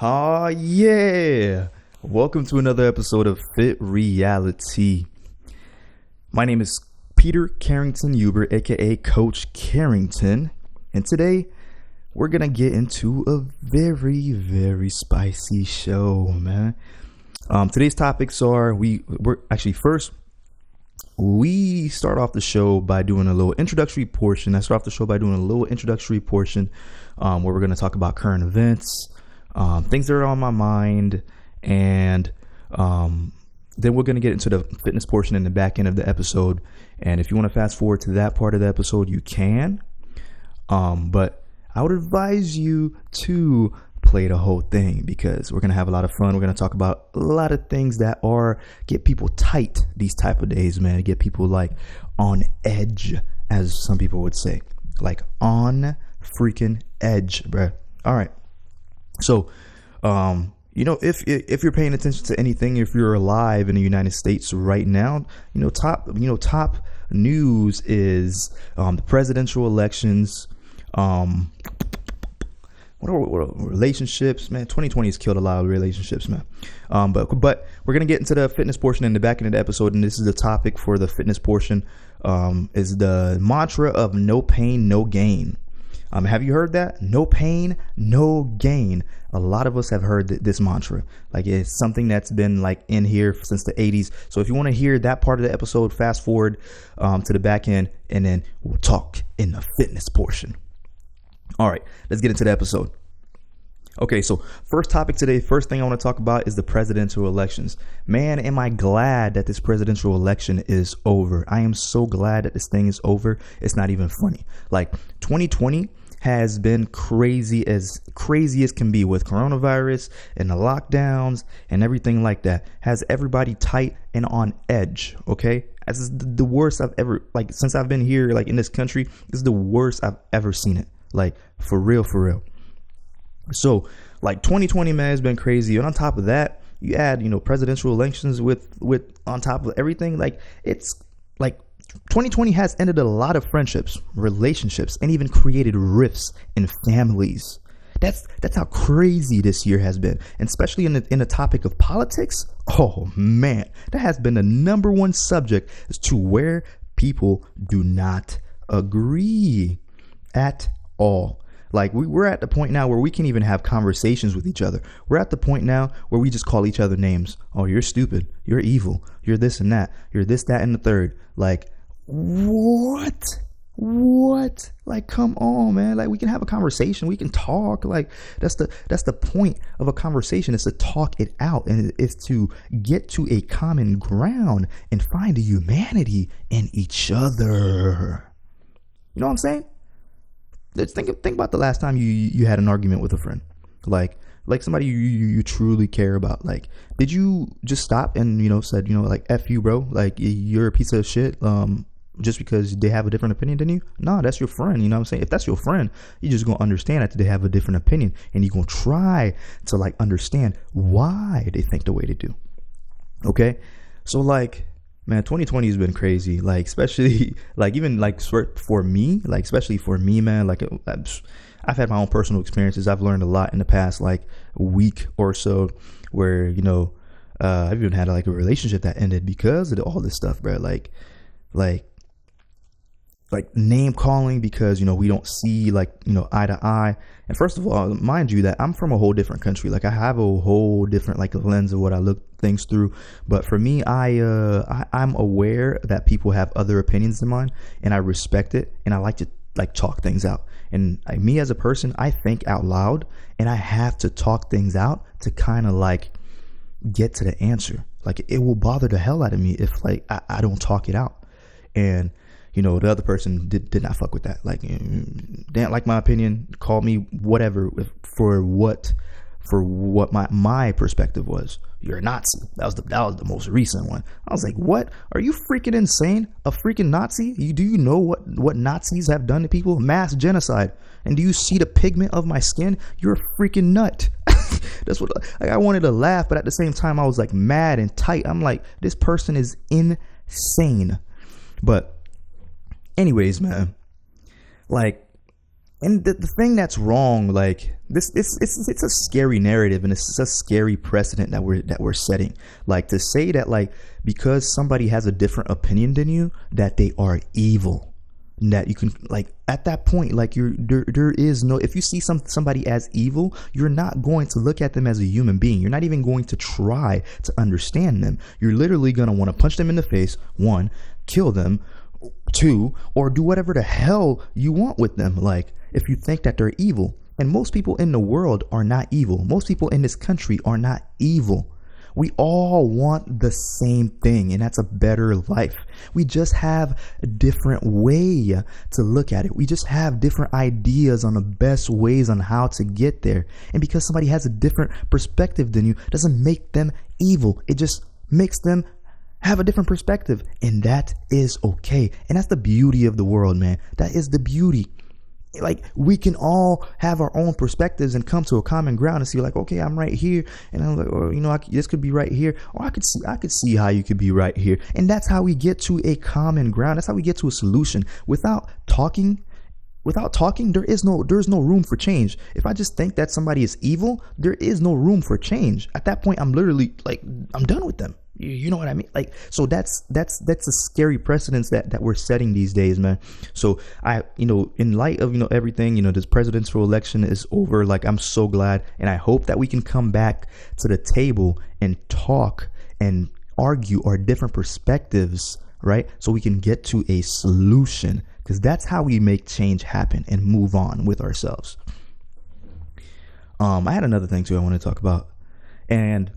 Yeah. Welcome to another episode of Fit Reality. My name is Peter Carrington Huber, aka Coach Carrington, and today we're gonna get into a very, very spicy show, man. Today's topics are we start off the show by doing a little introductory portion. Where we're going to talk about current events, things that are on my mind, and then we're going to get into the fitness portion in the back end of the episode. And if you want to fast forward to that part of the episode, you can. But I would advise you to play the whole thing because we're going to have a lot of fun. We're going to talk about a lot of things that get people tight these type of days, man. Get people like on edge, as some people would say, like on freaking edge, bruh. All right. So, if you're paying attention to anything, if you're alive in the United States right now, top news is the presidential elections. What relationships, man? 2020 has killed a lot of relationships, man. But we're gonna get into the fitness portion in the back end of the episode, and this is the topic for the fitness portion. Is the mantra of no pain, no gain. Have you heard that? No pain, no gain. A lot of us have heard this mantra. Like, it's something that's been like in here since the 80s. So if you want to hear that part of the episode, fast forward to the back end, and then we'll talk in the fitness portion. All right, let's get into the episode. Okay, so first topic today, first thing I want to talk about is the presidential elections. Man, am I glad that this presidential election is over. I am so glad that this thing is over. It's not even funny. Like, 2020 has been crazy as can be with coronavirus and the lockdowns and everything like that. Has everybody tight and on edge, okay? This is the worst I've ever, like, since I've been here, like, in this country, this is the worst I've ever seen it. Like, for real. So, like, 2020, man, has been crazy. And on top of that, you add, presidential elections with on top of everything. Like, it's like 2020 has ended a lot of friendships, relationships, and even created rifts in families. That's how crazy this year has been, and especially in the topic of politics. Oh man, that has been the number one subject as to where people do not agree at all. Like, we're at the point now where we can even have conversations with each other. We're at the point now where we just call each other names. Oh, you're stupid. You're evil. You're this and that. You're this, that, and the third. Like, what? Like, come on, man. Like, we can have a conversation. We can talk. Like, that's the point of a conversation, is to talk it out, and it's to get to a common ground and find the humanity in each other. You know what I'm saying? Let's think about the last time you had an argument with a friend, like somebody you truly care about. Like, did you just stop and said like, F you, bro, like, you're a piece of shit just because they have a different opinion than you? No, that's your friend. You know what I'm saying? If that's your friend, you're just gonna understand that they have a different opinion, and you're gonna try to like understand why they think the way they do. Okay, so like, man, 2020 has been crazy. Like, especially like, even like for me, like, especially for me, man, like, I've had my own personal experiences. I've learned a lot in the past like week or so, where I've even had like a relationship that ended because of all this stuff, bro. Like name calling because we don't see like eye to eye. And first of all, mind you that I'm from a whole different country. Like, I have a whole different like lens of what I look things through. But for me, I'm aware that people have other opinions than mine, and I respect it, and I like to like talk things out. And me as a person, I think out loud, and I have to talk things out to kind of like get to the answer. Like, it will bother the hell out of me if like I don't talk it out. And the other person did not fuck with that. Like, didn't like my opinion, called me whatever for what my perspective was. You're a Nazi. That was the most recent one. I was like, what? Are you freaking insane? A freaking Nazi? Do you know what Nazis have done to people? Mass genocide. And do you see the pigment of my skin? You're a freaking nut. That's what I wanted to laugh, but at the same time I was like mad and tight. I'm like, this person is insane. But anyways, man, like, And the thing that's wrong, like this, it's a scary narrative, and it's a scary precedent that we're setting. Like to say that like because somebody has a different opinion than you, that they are evil, and that you can like at that point, like there is no, if you see somebody as evil, you're not going to look at them as a human being. You're not even going to try to understand them. You're literally gonna want to punch them in the face, one, kill them, two, or do whatever the hell you want with them. Like if you think that they're evil. And most people in the world are not evil. Most people in this country are not evil. We all want the same thing, and that's a better life. We just have a different way to look at it. We just have different ideas on the best ways on how to get there. And because somebody has a different perspective than you doesn't make them evil. It just makes them have a different perspective, and that is okay. And that's the beauty of the world, man. That is the beauty. Like we can all have our own perspectives and come to a common ground and see like, okay, I'm right here, and I'm like, or this could be right here, or I could see how you could be right here, and that's how we get to a common ground. That's how we get to a solution. Without talking, there's no room for change. If I just think that somebody is evil, there is no room for change. At that point, I'm literally like, I'm done with them. You know what I mean? Like, so that's a scary precedence that we're setting these days, man. So in light of, everything, this presidential election is over. Like, I'm so glad. And I hope that we can come back to the table and talk and argue our different perspectives, right? So we can get to a solution, because that's how we make change happen and move on with ourselves. I had another thing too I want to talk about, and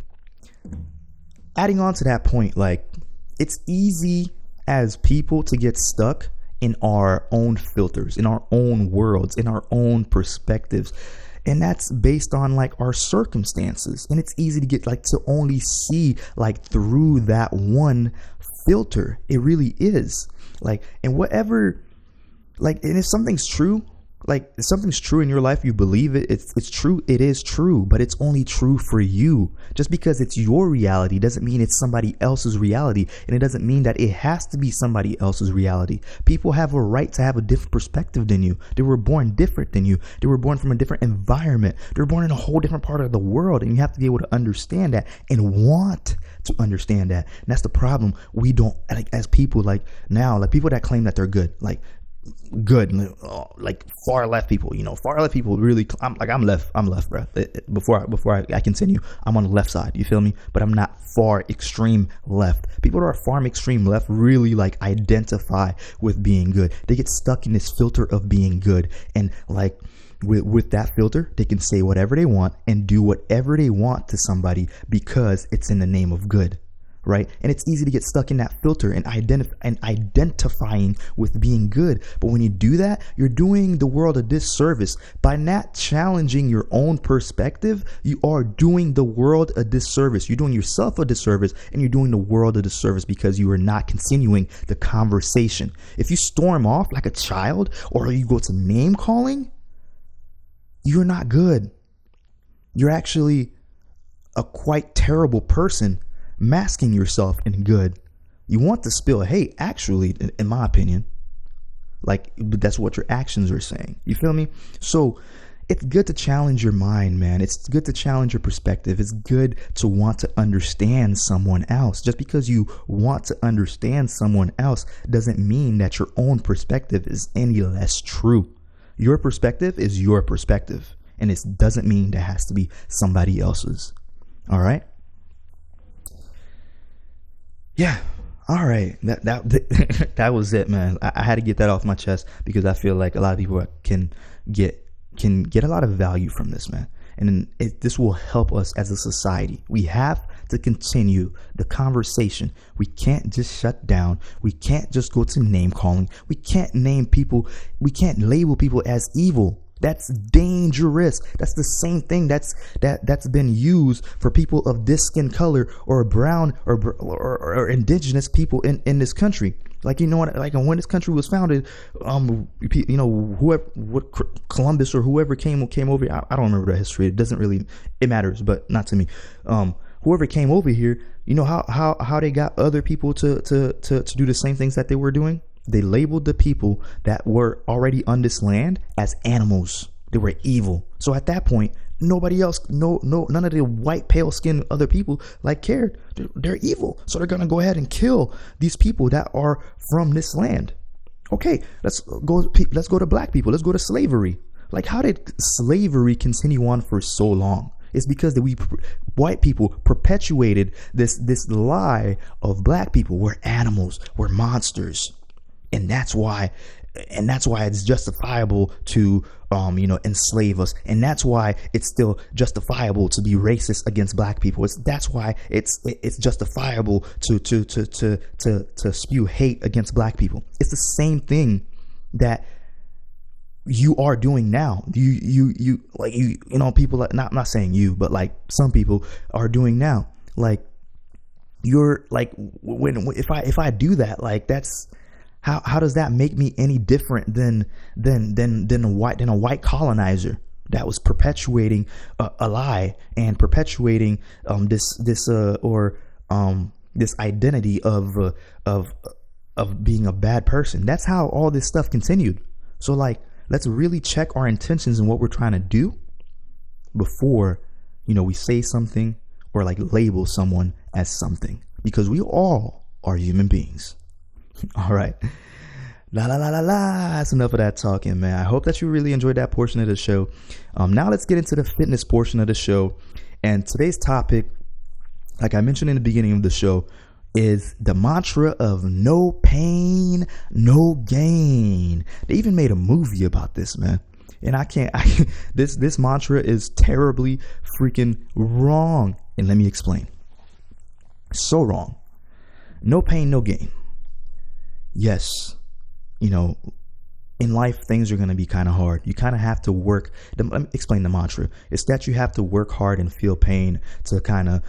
adding on to that point, like it's easy as people to get stuck in our own filters, in our own worlds, in our own perspectives. And that's based on like our circumstances. And it's easy to get like to only see like through that one filter. It really is. Like, and whatever, like, and if something's true, like if something's true in your life, you believe it, it's true, it is true, but it's only true for you. Just because it's your reality doesn't mean it's somebody else's reality, and it doesn't mean that it has to be somebody else's reality. People have a right to have a different perspective than you. They were born different than you. They were born from a different environment. They were born in a whole different part of the world, and you have to be able to understand that and want to understand that. And that's the problem. We don't, like, as people, like now, like people that claim that they're good, like far left people, really, I'm left, bro. Before I continue, I'm on the left side, you feel me? But I'm not far extreme left. People that are far extreme left really like identify with being good. They get stuck in this filter of being good, and like with that filter, they can say whatever they want and do whatever they want to somebody because it's in the name of good. Right? And it's easy to get stuck in that filter and identifying with being good. But when you do that, you're doing the world a disservice. By not challenging your own perspective, you are doing the world a disservice. You're doing yourself a disservice, and you're doing the world a disservice because you are not continuing the conversation. If you storm off like a child, or you go to name calling, you're not good. You're actually a quite terrible person, masking yourself in good. You want to spill hate, actually, in my opinion. Like, that's what your actions are saying. You feel me? So it's good to challenge your mind, man. It's good to challenge your perspective. It's good to want to understand someone else. Just because you want to understand someone else doesn't mean that your own perspective is any less true. Your perspective is your perspective, and it doesn't mean that has to be somebody else's. All right? Yeah. All right. That was it, man. I had to get that off my chest because I feel like a lot of people can get a lot of value from this, man. And this will help us as a society. We have to continue the conversation. We can't just shut down. We can't just go to name calling. We can't name people. We can't label people as evil. That's dangerous. That's the same thing that's been used for people of this skin color or brown or indigenous people in this country. Like, you know what? Like when this country was founded, Columbus or whoever came over. I don't remember the history. It matters, but not to me. Whoever came over here, you know how they got other people to do the same things that they were doing. They labeled the people that were already on this land as animals. They were evil. So at that point, nobody else, none of the white, pale skinned other people like cared. They're evil. So they're going to go ahead and kill these people that are from this land. Okay, let's go to black people. Let's go to slavery. Like, how did slavery continue on for so long? It's because white people perpetuated this lie of black people. We're animals, we're monsters. And that's why it's justifiable to enslave us, and that's why it's still justifiable to be racist against black people. That's why it's justifiable to spew hate against black people. It's the same thing that you are doing now. People like, not saying you, but like some people are doing now. Like, you're like, if I do that, like, that's how does that make me any different than a white colonizer that was perpetuating a lie and perpetuating this identity of being a bad person? That's how all this stuff continued. So, like, let's really check our intentions and what we're trying to do before we say something or like label someone as something, because we all are human beings. All right. That's enough of that talking, man. I hope that you really enjoyed that portion of the show. Now let's get into the fitness portion of the show. And today's topic, like I mentioned in the beginning of the show, is the mantra of no pain, no gain. They even made a movie about this, man. And this mantra is terribly freaking wrong. And let me explain. So wrong. No pain, no gain. Yes, in life, things are going to be kind of hard. You kind of have to work. Let me explain the mantra. It's that you have to work hard and feel pain to kind of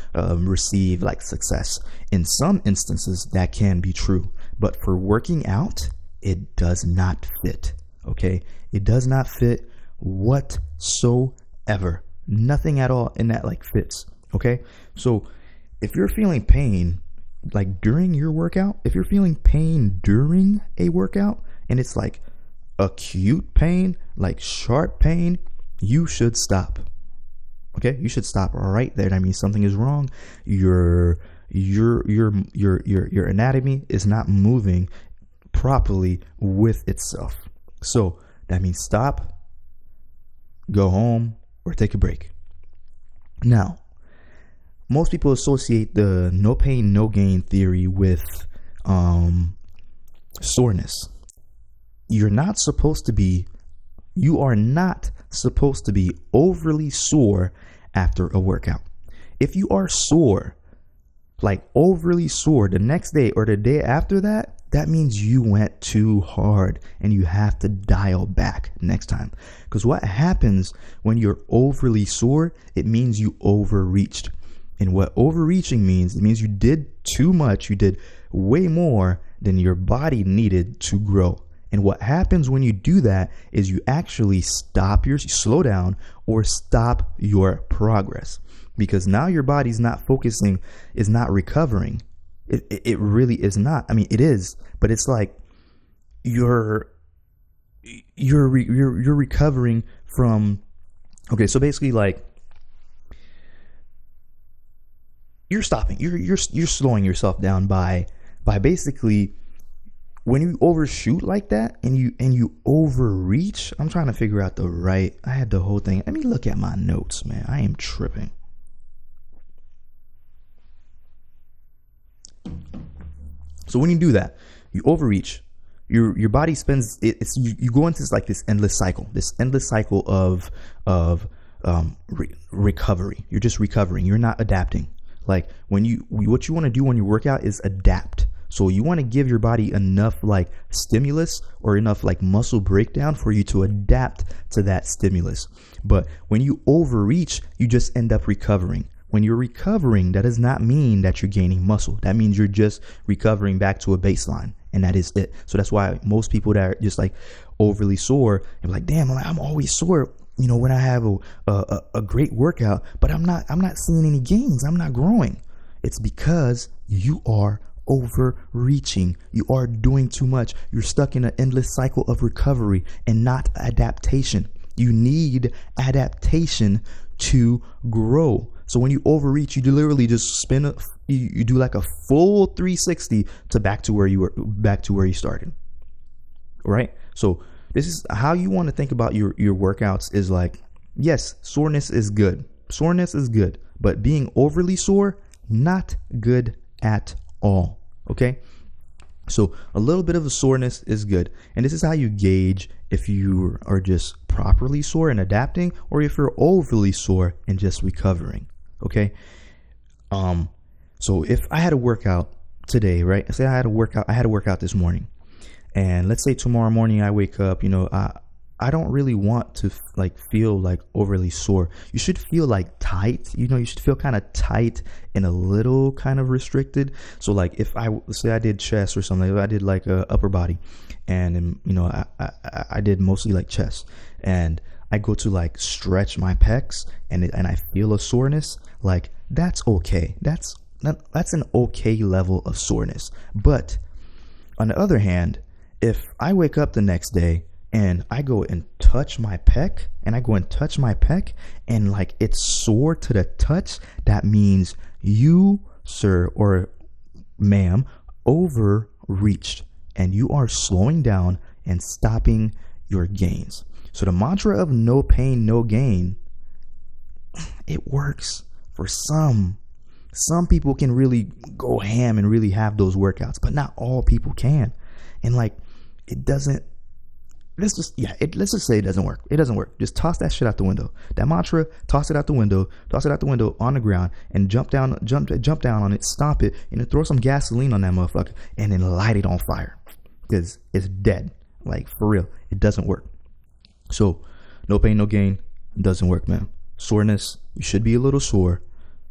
receive like success. In some instances, that can be true. But for working out, it does not fit. Okay? It does not fit whatsoever. Nothing at all in that like fits. Okay? So if you're feeling pain, like during your workout, if you're feeling pain during a workout and it's like acute pain, like sharp pain, you should stop. Okay, you should stop right there. That means something is wrong. Your anatomy is not moving properly with itself. So that means stop, go home, or take a break. Now, most people associate the no pain, no gain theory with soreness. You are not supposed to be overly sore after a workout. If you are sore, like overly sore the next day or the day after that, that means you went too hard and you have to dial back next time. Because what happens when you're overly sore, it means you overreached. And what overreaching means, it means you did too much. You did way more than your body needed to grow. And what happens when you do that is you actually slow down or stop your progress, because now your body's not focusing, is not recovering. It really is not. I mean, it is, but it's like you're recovering from. Okay, so basically, like, you're stopping. You're slowing yourself down by basically, when you overshoot like that and you overreach. I'm trying to figure out I had the whole thing. Let me look at my notes, man. I am tripping. So when you do that, you overreach. Your body spends you go into this endless cycle of recovery. You're just recovering. You're not adapting. Like what you want to do when you work out is adapt. So you want to give your body enough like stimulus or enough like muscle breakdown for you to adapt to that stimulus. But when you overreach, you just end up recovering. When you're recovering, that does not mean that you're gaining muscle. That means you're just recovering back to a baseline, and that is it. So that's why most people that are just like overly sore and like, damn, I'm always sore, when I have a great workout, but I'm not seeing any gains. I'm not growing. It's because you are overreaching. You are doing too much. You're stuck in an endless cycle of recovery and not adaptation. You need adaptation to grow. So when you overreach, you literally just you do like a full 360 to back to where you started. Right? So this is how you want to think about your workouts is like, yes, soreness is good. Soreness is good, but being overly sore, not good at all. Okay? So a little bit of a soreness is good. And this is how you gauge if you are just properly sore and adapting, or if you're overly sore and just recovering. Okay? So if I had a workout today, right? Say I had a workout this morning. And let's say tomorrow morning I wake up, I don't really want to feel like overly sore. You should feel like tight, you should feel kind of tight and a little kind of restricted. So like if let's say I did chest or something, if I did like a upper body and, I did mostly like chest, and I go to like stretch my pecs and I feel a soreness, like that's okay. That's an okay level of soreness. But on the other hand, if I wake up the next day and I go and touch my pec and like it's sore to the touch, that means you, sir or ma'am, overreached and you are slowing down and stopping your gains. So the mantra of no pain, no gain, it works for some. Some people can really go ham and really have those workouts, but not all people can. And like, it doesn't, let's just say it doesn't work. It doesn't work. Just toss that shit out the window. That mantra, toss it out the window on the ground and jump down on it, stomp it, and then throw some gasoline on that motherfucker and then light it on fire. Because it's dead. Like, for real. It doesn't work. So, no pain, no gain. It doesn't work, man. Soreness, you should be a little sore.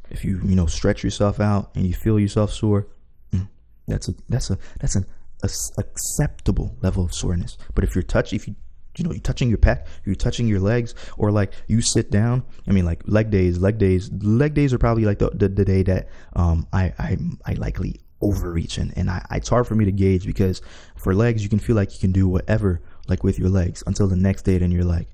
If you stretch yourself out and you feel yourself sore, that's an acceptable level of soreness. But if you're touching your pec, you're touching your legs, or like you sit down, like leg days are probably like the day that I likely overreach, and it's hard for me to gauge, because for legs you can feel like you can do whatever like with your legs until the next day, then you're like,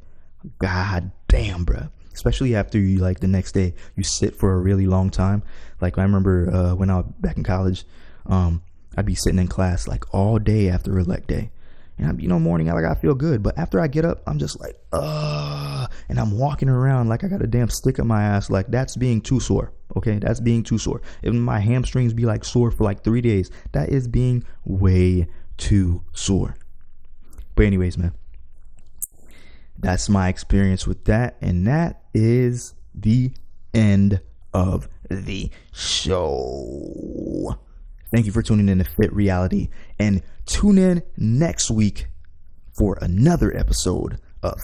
god damn, bruh. Especially after you, like, the next day you sit for a really long time. Like I remember when I was back in college, I'd be sitting in class like all day after a leg day, and morning I feel good, but after I get up I'm just like and I'm walking around like I got a damn stick up my ass. Like, that's being too sore. Okay, that's being too sore. If my hamstrings be like sore for like 3 days, that is being way too sore. But anyways, man, that's my experience with that, and that is the end of the show. Thank you for tuning in to Fit Reality, and tune in next week for another episode of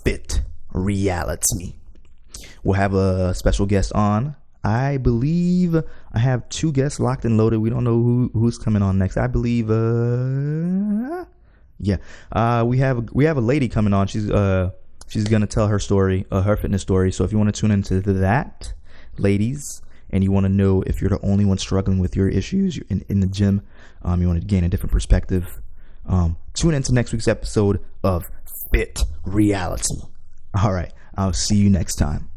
Fit Reality. We'll have a special guest on. I believe I have 2 guests locked and loaded. We don't know who's coming on next. I believe we have a lady coming on. She's gonna tell her story, her fitness story. So if you want to tune into that, ladies, and you want to know if you're the only one struggling with your issues in the gym, you want to gain a different perspective, tune into next week's episode of Fit Reality. All right, I'll see you next time.